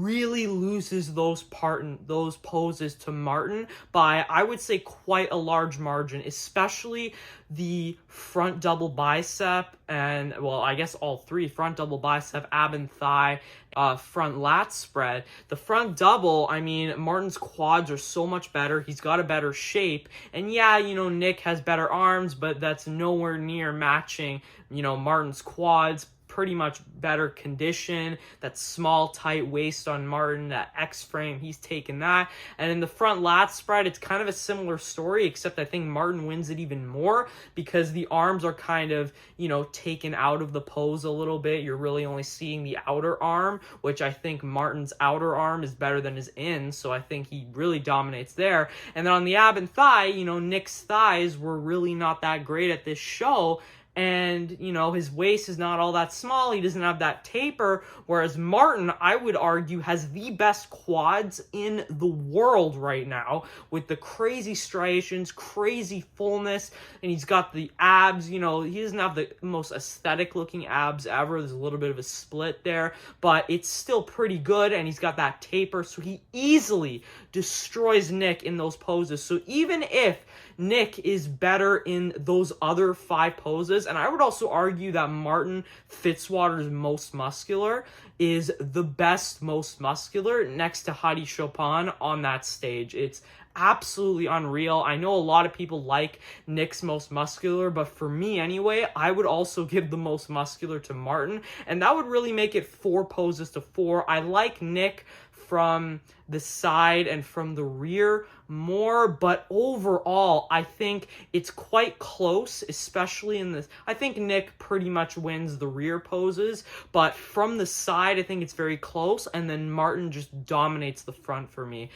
really loses those poses to Martin by, I would say, quite a large margin, especially the front double bicep and, well, I guess all three, front double bicep, ab and thigh, front lat spread. The front double, I mean, Martin's quads are so much better. He's got a better shape. And yeah, Nick has better arms, but that's nowhere near matching, Martin's quads. Pretty much better condition. That small, tight waist on Martin, that X frame, he's taken that. And in the front lat spread, it's kind of a similar story, except I think Martin wins it even more because the arms are kind of, taken out of the pose a little bit. You're really only seeing the outer arm, which I think Martin's outer arm is better than his in, so I think he really dominates there. And then on the ab and thigh, Nick's thighs were really not that great at this show. And, his waist is not all that small. He doesn't have that taper. Whereas Martin, I would argue, has the best quads in the world right now with the crazy striations, crazy fullness. And he's got the abs. He doesn't have the most aesthetic looking abs ever. There's a little bit of a split there. But it's still pretty good. And he's got that taper. So he easily destroys Nick in those poses. So even if Nick is better in those other 5 poses, and I would also argue that Martin Fitzwater's most muscular is the best most muscular next to Hadi Chopin on that stage. It's absolutely unreal. I know a lot of people like Nick's most muscular, but for me anyway, I would also give the most muscular to Martin, and that would really make it 4 poses to 4. I like Nick from the side and from the rear more, but overall, I think it's quite close, especially in this. I think Nick pretty much wins the rear poses, but from the side, I think it's very close, and then Martin just dominates the front for me.